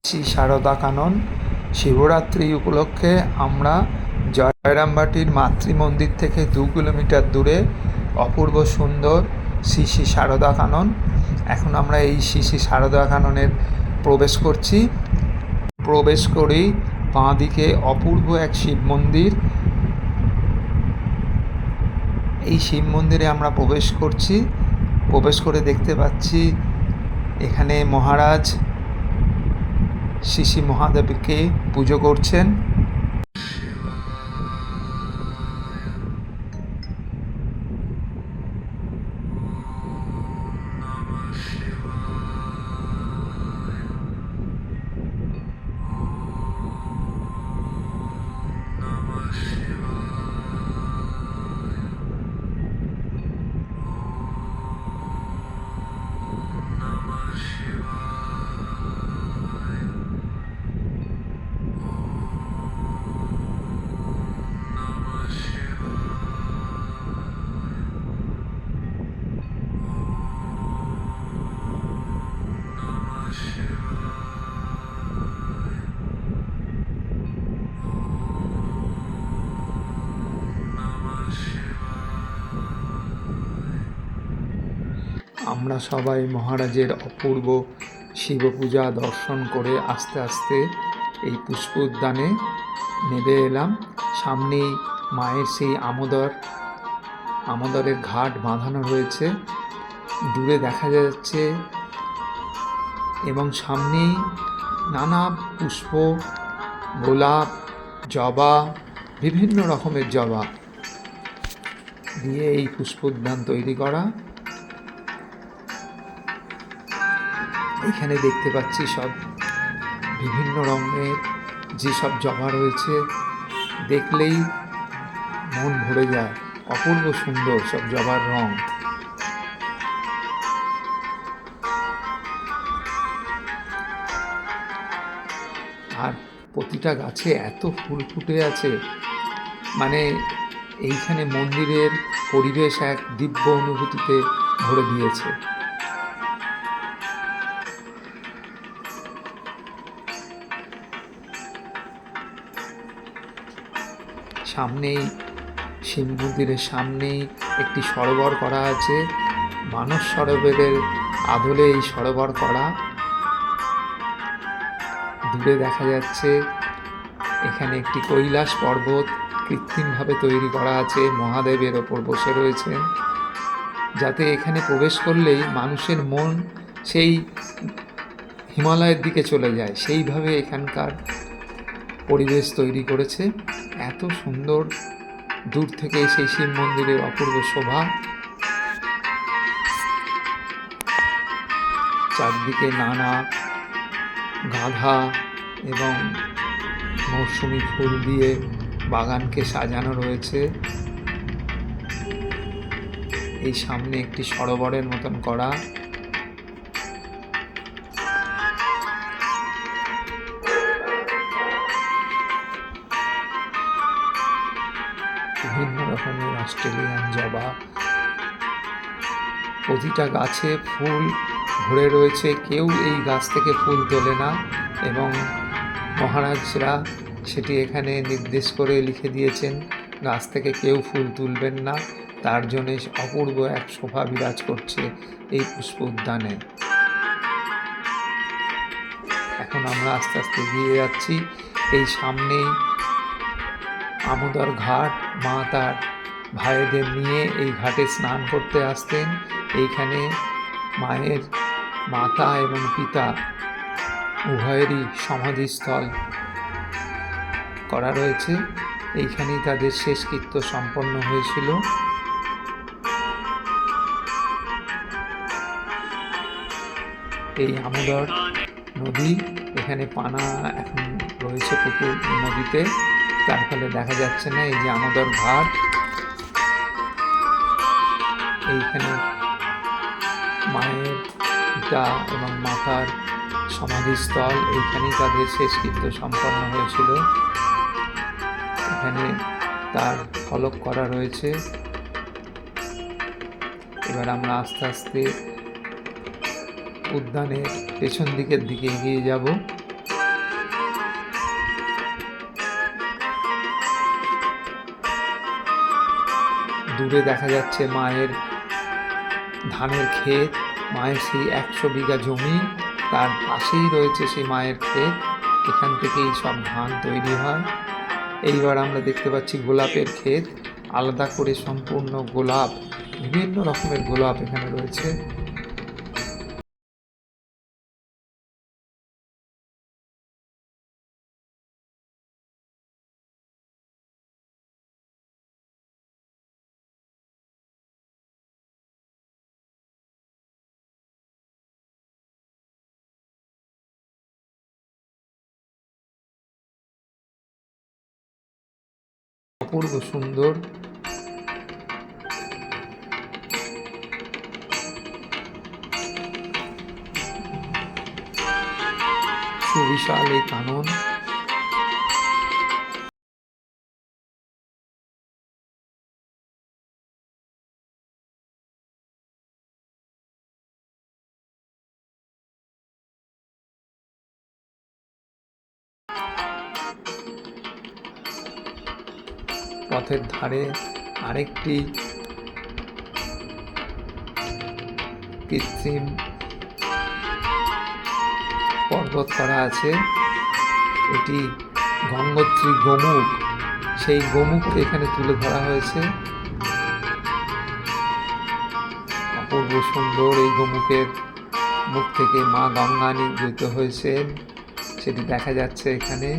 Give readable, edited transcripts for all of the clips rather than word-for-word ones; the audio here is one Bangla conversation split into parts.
শ্রী সারদা কানন শিবরাত্রি উপলক্ষে আমরা জয়রামবাটির মাতৃমন্দির থেকে 2 কিলোমিটার দূরে অপূর্ব সুন্দর শ্রী শ্রী সারদা কানন। এখন আমরা এই শ্রী শ্রী সারদা কাননের প্রবেশ করেই বাঁ দিকে অপূর্ব এক শিব মন্দির। এই শিব মন্দিরে আমরা প্রবেশ করে দেখতে পাচ্ছি এখানে মহারাজ শ্রী শ্রী মহাদেবকে পুজো করছেন। আমরা সবাই মহারাজের অপূর্ব শিব পূজা দর্শন করে আস্তে আস্তে এই পুষ্প উদ্যানে নেমে এলাম। সামনেই মায়ের সেই আমোদরের ঘাট বাঁধানো রয়েছে, দূরে দেখা যাচ্ছে, এবং সামনেই নানা পুষ্প, গোলাপ, জবা, বিভিন্ন রকমের জবা দিয়ে এই পুষ্প উদ্যান তৈরি করা। এখানে দেখতে পাচ্ছি সব বিভিন্ন রঙের যেসব জবা রয়েছে, দেখলেই মন ভরে যায়। অপূর্ব সুন্দর সব জবার রং। আর প্রতিটা গাছে এত ফুল ফুটে আছে, মানে এইখানে মন্দিরের পরিবেশ এক দিব্য অনুভূতিতে ভরে দিয়েছে। সামনেই শিব মন্দিরের সামনেই একটি সরোবর করা আছে, মানস সরোবরের আদলে এই সরোবর করা। দূরে দেখা যাচ্ছে এখানে একটি কৈলাস পর্বত কৃত্রিমভাবে তৈরি করা আছে, মহাদেবের ওপর বসে রয়েছেন, যাতে এখানে প্রবেশ করলেই মানুষের মন সেই হিমালয়ের দিকে চলে যায়। সেইভাবে এখানকার পরিবেশ তৈরি করেছে। এত সুন্দর দূর থেকে সেই শিব মন্দিরের অপূর্ব শোভা। চারদিকে নানা গাঁদা এবং মৌসুমি ফুল দিয়ে বাগানকে সাজানো রয়েছে। এই সামনে একটি সরোবরের মতন করা। বিভিন্ন রকমের অস্ট্রেলিয়ান জবা, প্রতিটা গাছে ফুল ভরে রয়েছে, কেউ এই গাছ থেকে ফুল তোলে না, এবং মহারাজরা সেটি এখানে নির্দেশ করে লিখে দিয়েছেন গাছ থেকে কেউ ফুল তুলবেন না। তার জন্যে অপূর্ব এক শোভা বিরাজ করছে এই পুষ্প উদ্যানে। এখন আমরা আস্তে আস্তে এগিয়ে যাচ্ছি। এই সামনেই আমোদর ঘাট। মা তার ভাইদের নিয়ে এই ঘাটে স্নান করতে আসতেন। এইখানে মায়ের মাতা এবং পিতা উভয়েরই সমাধিস্থল করা রয়েছে। এইখানেই তাদের শেষকৃত্য সম্পন্ন হয়েছিল। এই আমোদর নদী, এখানে পানা এখন রয়েছে পুকুর নদীতে, তার ফলে দেখা যাচ্ছে না। এই যে আমোদর ঘাট, এইখানে মায়ের পিতা এবং মাতার সমাধিস্থল, এইখানেই তাদের শেষকৃত্য সম্পন্ন হয়েছিল। এখানে তার ফলক করা রয়েছে। এবার আমরা আস্তে আস্তে উদ্যানের পেছন দিকে এগিয়ে যাব। দূরে দেখা যাচ্ছে মায়ের ধানের ক্ষেত, মায়ের সেই 100 বিঘা জমি, তার পাশেই রয়েছে সেই মায়ের ক্ষেত, এখান থেকেই সব ধান তৈরি হয়। এইবার আমরা দেখতে পাচ্ছি গোলাপের ক্ষেত, আলাদা করে সম্পূর্ণ গোলাপ, বিভিন্ন রকমের গোলাপ এখানে রয়েছে। অপূর্ব সুন্দর। সুবিশাল এই কানন। পথের ধারে আরেকটি কৃত্রিম পর্বত করা আছে, এটি গঙ্গোত্রী গোমুখ, সেই গোমুখকে এখানে তুলে ধরা হয়েছে। অপূর্ব সুন্দর এই গোমুখের মুখ থেকে মা গঙ্গা নির্গত হয়েছেন, সেটি দেখা যাচ্ছে এখানে।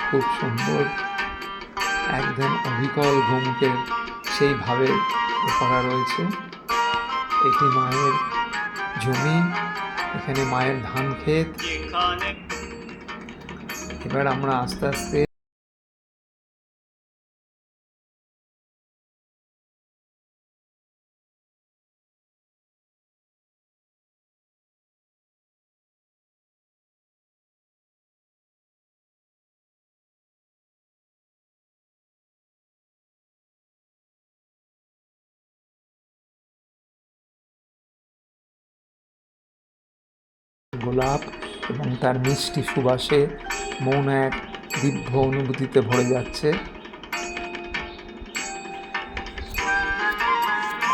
খুব সুন্দর, একদম অবিকল গোমুখের সেইভাবে করা রয়েছে। এটি মায়ের জমি, এখানে মায়ের ধান ক্ষেত। এবার আমরা আস্তে আস্তে গোলাপ এবং তার মিষ্টি সুবাসে মন এক দিব্য অনুভূতিতে ভরে যাচ্ছে।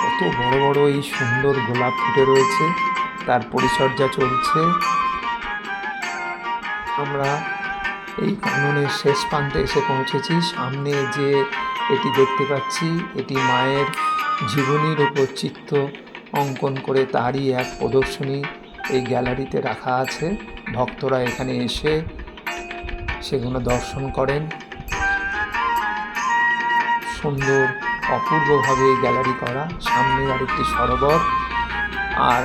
কত বড় বড় এই সুন্দর গোলাপ ফুটে রয়েছে, তার পরিচর্যা চলছে। আমরা এই কাননের শেষ প্রান্তে এসে পৌঁছেছি। সামনে যে এটি দেখতে পাচ্ছি, এটি মায়ের জীবনীর উপর চিত্র অঙ্কন করে তারই এক প্রদর্শনী এই গ্যালারিতে রাখা আছে। ভক্তরা এখানে এসে সেগুলো দর্শন করেন। সুন্দর অপূর্বভাবে এই গ্যালারি করা। সামনে আরেকটি সরোবর, আর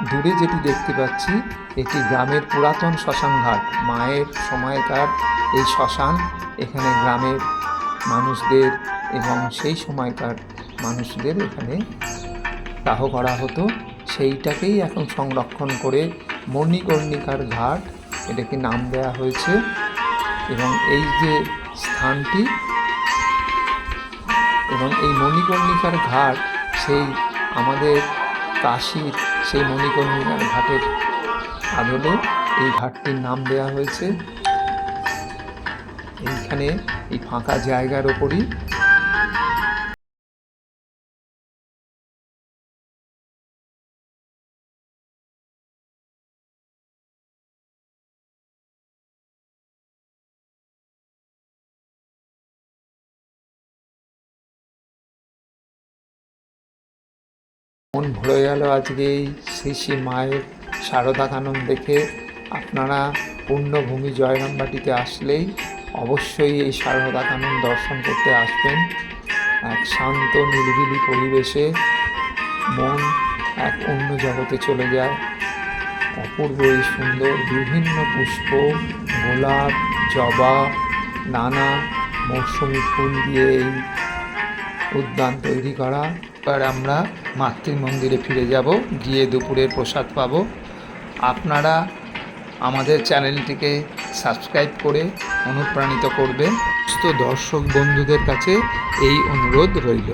দূরে যেটি দেখতে পাচ্ছি এটি গ্রামের পুরাতন শ্মশানঘাট, মায়ের সময়কার এই শ্মশান। এখানে গ্রামের মানুষদের এবং সেই সময়কার মানুষদের এখানে দাহ করা হতো, সেইটাকেই এখন সংরক্ষণ করে মণিকর্ণিকার ঘাট এটাকে নাম দেওয়া হয়েছে। এবং এই যে স্থানটি এবং এই মণিকর্ণিকার ঘাট সেই আমাদের কাশীর সেই মণিকর্ণিকার ঘাটের আদলে এই ঘাটটির নাম দেওয়া হয়েছে। এইখানে এই ফাঁকা জায়গার ওপরই মন ভরে গেল আজকে এই শ্রী শ্রী মায়ের শারদা কানন দেখে। আপনারা পূর্ণভূমি জয়রামবাটিতে আসলেই অবশ্যই এই শারদা কানন দর্শন করতে আসবেন। এক শান্ত নিরিবিলি পরিবেশে মন এক অন্য জগতে চলে যায়। অপূর্ব এই সুন্দর বিভিন্ন পুষ্প, গোলাপ, জবা, নানা মৌসুমি ফুল দিয়ে এই উদ্যান তৈরি করা। এবার আমরা মাতৃমন্দিরে ফিরে যাব, গিয়ে দুপুরের প্রসাদ পাব। আপনারা আমাদের চ্যানেলটিকে সাবস্ক্রাইব করে অনুপ্রাণিত করবেন। সমস্ত দর্শক বন্ধুদের কাছে এই অনুরোধ রইল।